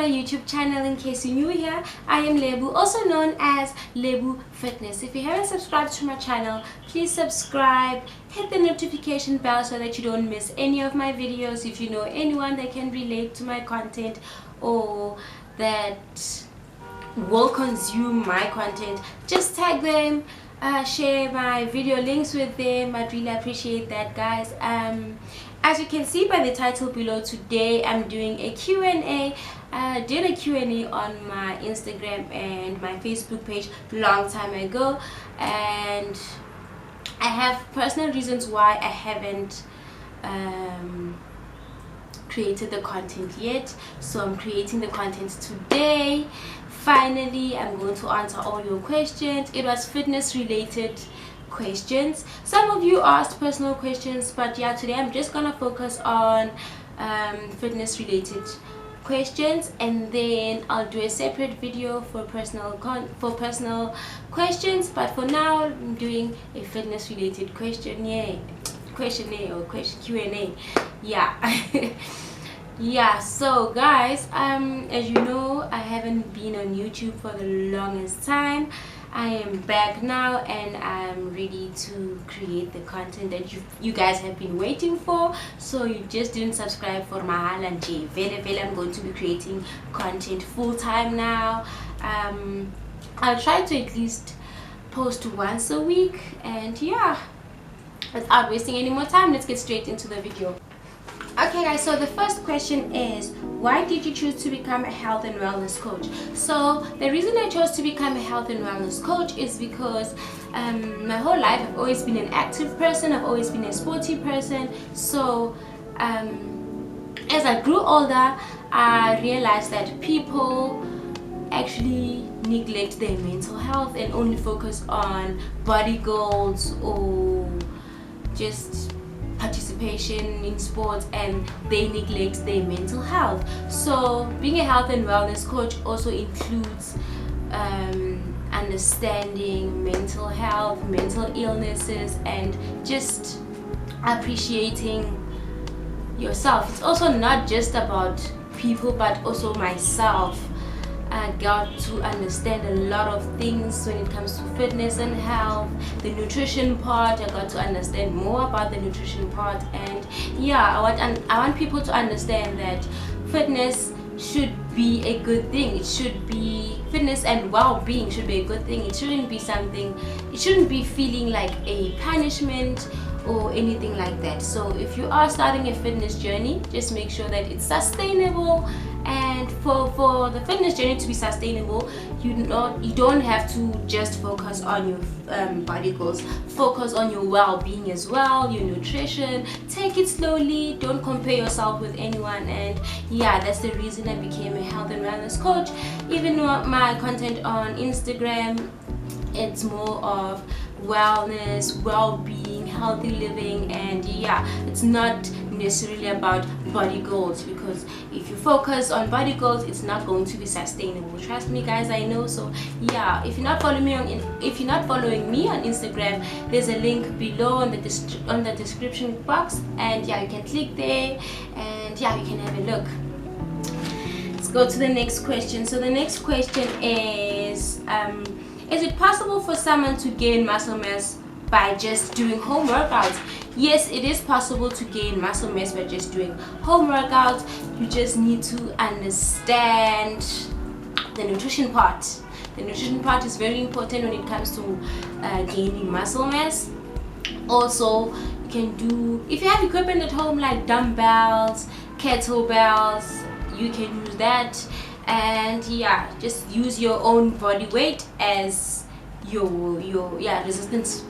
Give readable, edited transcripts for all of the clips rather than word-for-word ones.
my YouTube channel. In case you're new here, I am Lebu, also known as Lebu Fitness. If you haven't subscribed to my channel, please subscribe, hit the notification bell so that you don't miss any of my videos. If you know anyone that can relate to my content or that will consume my content, just tag them, share my video links with them. I'd really appreciate that, guys. As you can see by the title below, today I'm doing a Q&A. I did a Q&A on my Instagram and my Facebook page long time ago, and I have personal reasons why I haven't created the content yet, so I'm creating the content today. Finally, I'm going to answer all your questions. It was fitness related questions. Some of you asked personal questions, but yeah, today I'm just gonna focus on fitness related questions, and then I'll do a separate video for personal questions. But for now, I'm doing a fitness related questionnaire or Q&A. Yeah. Yeah, so guys, as you know, I haven't been on YouTube for the longest time. I am back now and I'm ready to create the content that you guys have been waiting for. So you just didn't subscribe for Mahal and J. I'm going to be creating content full time now. I'll try to at least post once a week, and yeah, without wasting any more time, let's get straight into the video. Okay guys, so the first question is, why did you choose to become a health and wellness coach? So the reason I chose to become a health and wellness coach is because my whole life I've always been an active person, I've always been a sporty person. So as I grew older, I realized that people actually neglect their mental health and only focus on body goals or just participation in sports, and they neglect their mental health. So being a health and wellness coach also includes understanding mental health, mental illnesses, and just appreciating yourself. It's also not just about people but also myself. I got to understand a lot of things when it comes to fitness and health. The nutrition part, I got to understand more about the nutrition part, and yeah, I want people to understand that fitness should be a good thing. It should be, fitness and well-being should be a good thing. It shouldn't be feeling like a punishment or anything like that. So if you are starting a fitness journey, just make sure that it's sustainable. And for the fitness journey to be sustainable, you don't have to just focus on your body goals. Focus on your well-being as well, your nutrition. Take it slowly, don't compare yourself with anyone. And yeah, that's the reason I became a health and wellness coach. Even though my content on Instagram, it's more of wellness, well-being, healthy living, and yeah, it's not necessarily about body goals, because if you focus on body goals, it's not going to be sustainable. Trust me guys, I know. So yeah, if you're not following me on Instagram, there's a link below on the description box, and yeah, you can click there and yeah, you can have a look. Let's go to the next question. So the next question is it possible for someone to gain muscle mass by just doing home workouts? Yes, it is possible to gain muscle mass by just doing home workouts. You just need to understand the nutrition part. The nutrition part is very important when it comes to gaining muscle mass. Also, you can do, if you have equipment at home like dumbbells, kettlebells, you can use that. And yeah, just use your own body weight as your resistance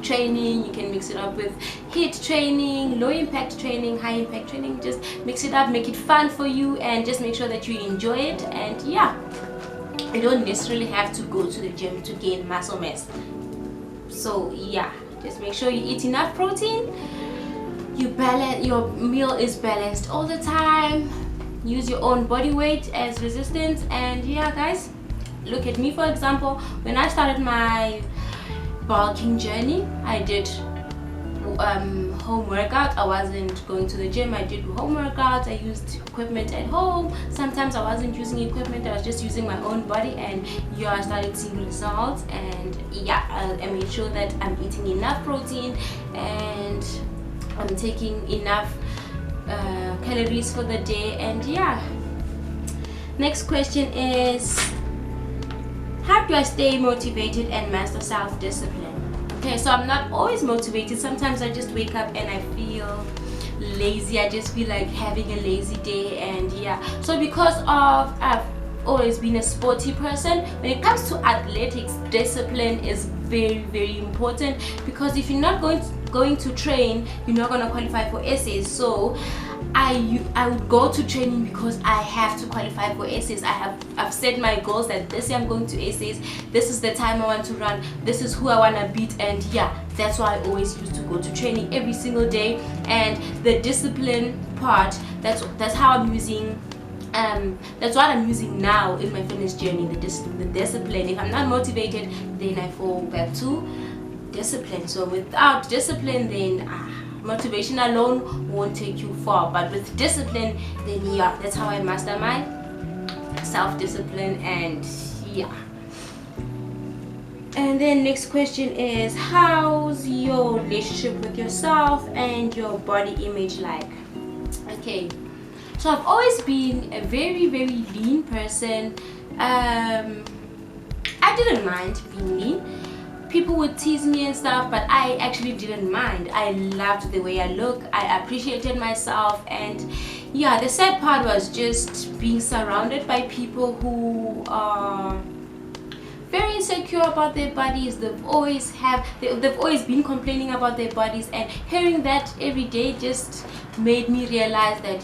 training. You can mix it up with HIIT training, low impact training, high impact training. Just mix it up, make it fun for you, and just make sure that you enjoy it. And yeah, you don't necessarily have to go to the gym to gain muscle mass. So yeah, just make sure you eat enough protein, your meal is balanced all the time. Use your own body weight as resistance. And yeah guys, look at me for example. When I started my bulking journey, I did home workout. I wasn't going to the gym. I did home workouts. I used equipment at home. Sometimes I wasn't using equipment. I was just using my own body, and yeah, I started seeing results. And yeah, I made sure that I'm eating enough protein and I'm taking enough calories for the day. And yeah, next question is, how do I stay motivated and master self-discipline? Okay, so I'm not always motivated. Sometimes I just wake up and I feel lazy. I just feel like having a lazy day. And yeah, so because of I've always been a sporty person, when it comes to athletics, discipline is very, very important, because if you're not going to train, you're not going to qualify for essays. So I would go to training because I have to qualify for essays. I've set my goals that this year I'm going to essays. This is the time I want to run. This is who I want to beat. And yeah, that's why I always used to go to training every single day. And the discipline part, that's how I'm using. That's what I'm using now in my fitness journey. The discipline. If I'm not motivated, then I fall back to discipline. So without discipline, then motivation alone won't take you far, but with discipline, then yeah, that's how I master my self-discipline. And yeah, and then next question is, how's your relationship with yourself and your body image like? Okay, so I've always been a very, very lean person. I didn't mind being lean. People would tease me and stuff, but I actually didn't mind. I loved the way I look. I appreciated myself. And yeah, the sad part was just being surrounded by people who are very insecure about their bodies. They've always been complaining about their bodies, and hearing that every day just made me realize that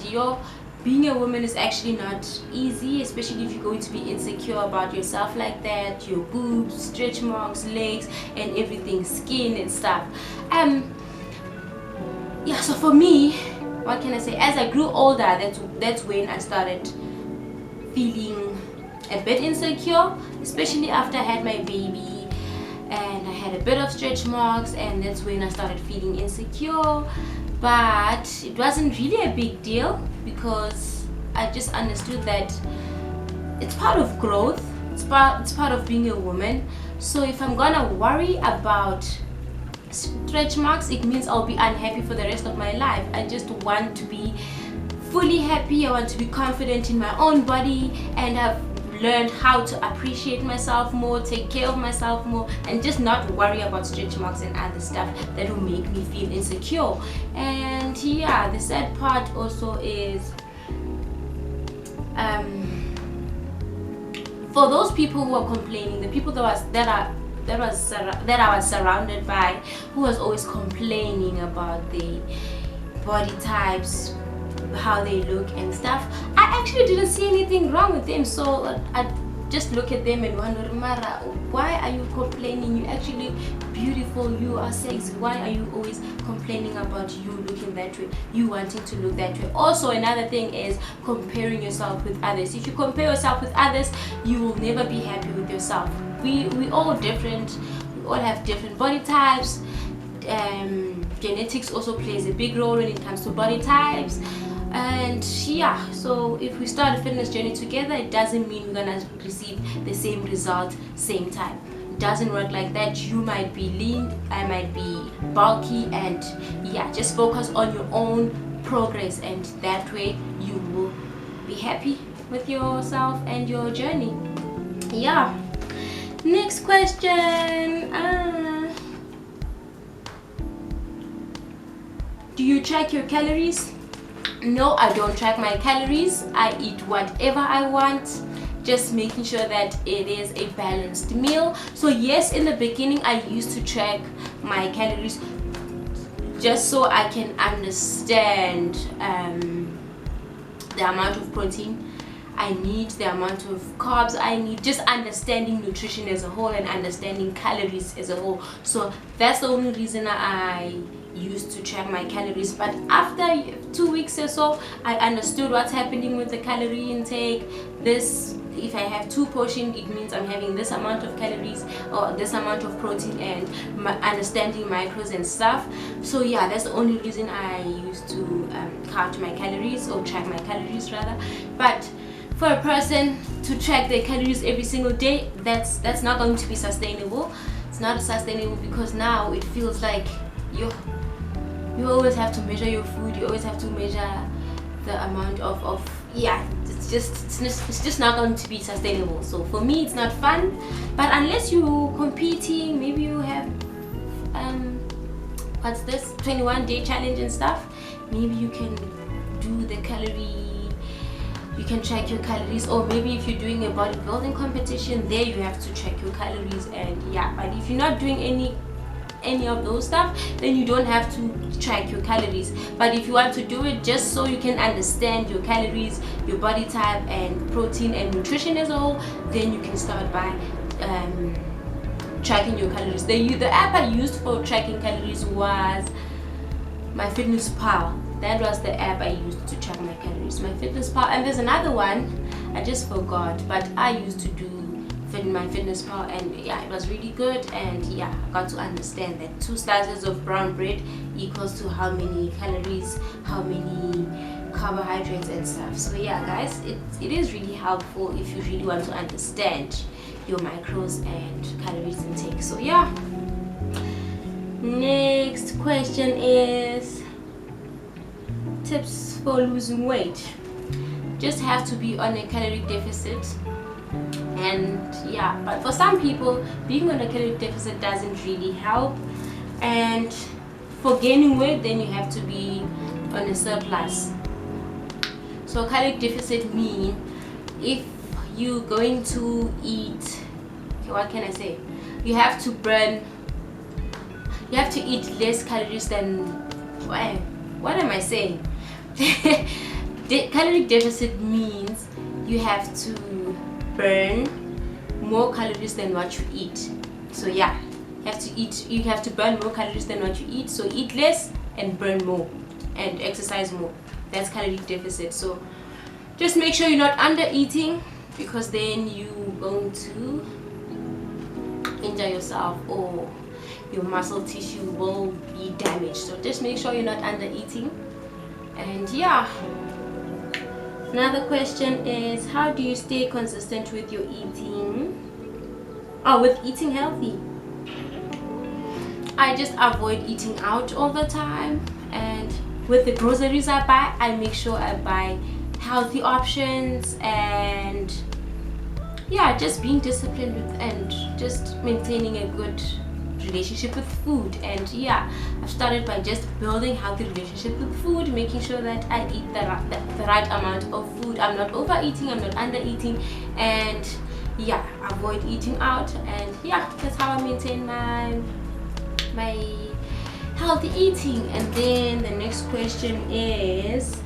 being a woman is actually not easy, especially if you're going to be insecure about yourself like that. Your boobs, stretch marks, legs, and everything, skin and stuff. Yeah, so for me, what can I say? As I grew older, that's when I started feeling a bit insecure, especially after I had my baby and I had a bit of stretch marks, and that's when I started feeling insecure. But it wasn't really a big deal, because I just understood that it's part of growth. It's part of being a woman. So if I'm gonna worry about stretch marks, it means I'll be unhappy for the rest of my life. I just want to be fully happy. I want to be confident in my own body, and I've learned how to appreciate myself more, take care of myself more, and just not worry about stretch marks and other stuff that will make me feel insecure. And yeah, the sad part also is for those people who are complaining, the people that I was surrounded by, who was always complaining about the body types, how they look and stuff, I actually didn't see anything wrong with them. So I just look at them and wonder, Mara, why are you complaining? You're actually beautiful, you are sexy. Why are you always complaining about you looking that way, you wanting to look that way? Also, another thing is comparing yourself with others. If you compare yourself with others, you will never be happy with yourself. We all different. We all have different body types. Genetics also plays a big role when it comes to body types. And yeah, so if we start a fitness journey together, it doesn't mean we're gonna receive the same result same time. It doesn't work like that. You might be lean, I might be bulky, and yeah, just focus on your own progress, and that way you will be happy with yourself and your journey. Yeah, next question. Do you track your calories? No, I don't track my calories. I eat whatever I want, just making sure that it is a balanced meal. So yes, in the beginning I used to track my calories just so I can understand the amount of protein I need, the amount of carbs I need, just understanding nutrition as a whole and understanding calories as a whole. So that's the only reason I used to track my calories, but after 2 weeks or so I understood what's happening with the calorie intake. This, if I have 2 portions, it means I'm having this amount of calories or this amount of protein, and understanding macros and stuff. So yeah, that's the only reason I used to count my calories, or track my calories rather. But for a person to track their calories every single day, that's not going to be sustainable. It's not sustainable, because now it feels like you always have to measure your food, you always have to measure the amount of yeah, it's just not going to be sustainable. So for me, it's not fun. But unless you're competing, maybe you have what's this 21-day challenge and stuff, maybe you can do the calorie, you can track your calories. Or maybe if you're doing a bodybuilding competition, there you have to track your calories. And yeah, but if you're not doing any of those stuff, then you don't have to track your calories. But if you want to do it just so you can understand your calories, your body type, and protein and nutrition as a whole, then you can start by tracking your calories. The app I used for tracking calories was MyFitnessPal. That was the app I used to track my calories, MyFitnessPal. And there's another one I just forgot, but I used to do MyFitnessPal, and yeah, it was really good. And yeah, I got to understand that 2 slices of brown bread equals to how many calories, how many carbohydrates and stuff. So yeah guys, it is really helpful if you really want to understand your macros and calories intake. So yeah, next question is tips for losing weight. Just have to be on a calorie deficit. And yeah, but for some people, being on a calorie deficit doesn't really help. And for gaining weight, then you have to be on a surplus. So calorie deficit means if you're going to eat, okay, what can I say? You have to eat less calories than, what am I saying? Calorie deficit means you have to burn more calories than what you eat. So yeah, you have to burn more calories than what you eat. So eat less and burn more and exercise more. That's calorie deficit. So just make sure you're not under eating, because then you're going to injure yourself or your muscle tissue will be damaged. So just make sure you're not under eating. And yeah, another question is, how do you stay consistent with your eating? With eating healthy. I just avoid eating out all the time, and with the groceries I buy, I make sure I buy healthy options. And yeah, just being disciplined with, and just maintaining a good relationship with food. And yeah, I've started by just building healthy relationship with food, making sure that I eat the right amount of food. I'm not overeating, I'm not under eating, and yeah, avoid eating out. And yeah, that's how I maintain my healthy eating. And then the next question is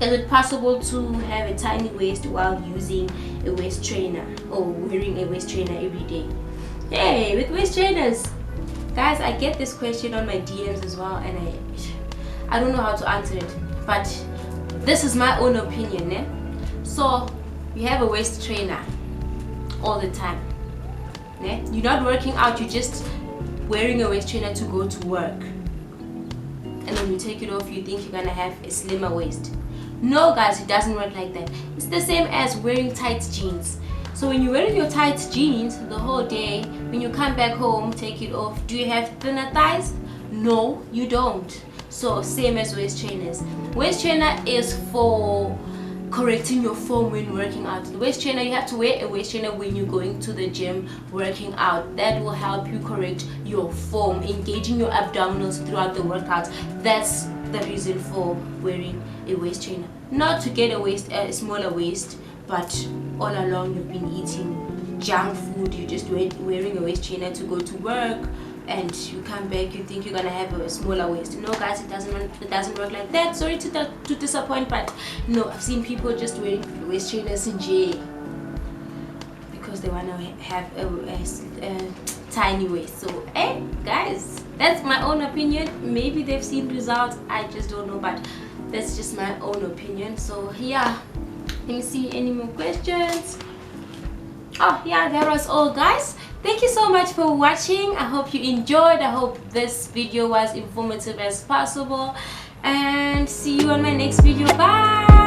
it possible to have a tiny waist while using a waist trainer or wearing a waist trainer every day? Hey, with waist trainers, guys, I get this question on my DMs as well, and I don't know how to answer it, but this is my own opinion, eh? So you have a waist trainer all the time, eh? You're not working out, you're just wearing a waist trainer to go to work, and then you take it off, you think you're gonna have a slimmer waist. No guys, it doesn't work like that. It's the same as wearing tight jeans. So when you're wearing your tight jeans the whole day, when you come back home, take it off, do you have thinner thighs? No, you don't. So same as waist trainers. Waist trainer is for correcting your form when working out. The waist trainer, you have to wear a waist trainer when you're going to the gym working out. That will help you correct your form, engaging your abdominals throughout the workout. That's the reason for wearing a waist trainer. Not to get a smaller waist, but all along you've been eating junk food, you're just wearing a waist trainer to go to work, and you come back, you think you're gonna have a smaller waist. No guys, it doesn't work like that. Sorry to disappoint, but no, I've seen people just wearing waist trainers in jail because they want to have a tiny waist. So hey guys, that's my own opinion. Maybe they've seen results, I just don't know, but that's just my own opinion. So yeah, let me see any more questions. Oh yeah, that was all guys. Thank you so much for watching. I hope you enjoyed. I hope this video was informative as possible, and see you on my next video. Bye.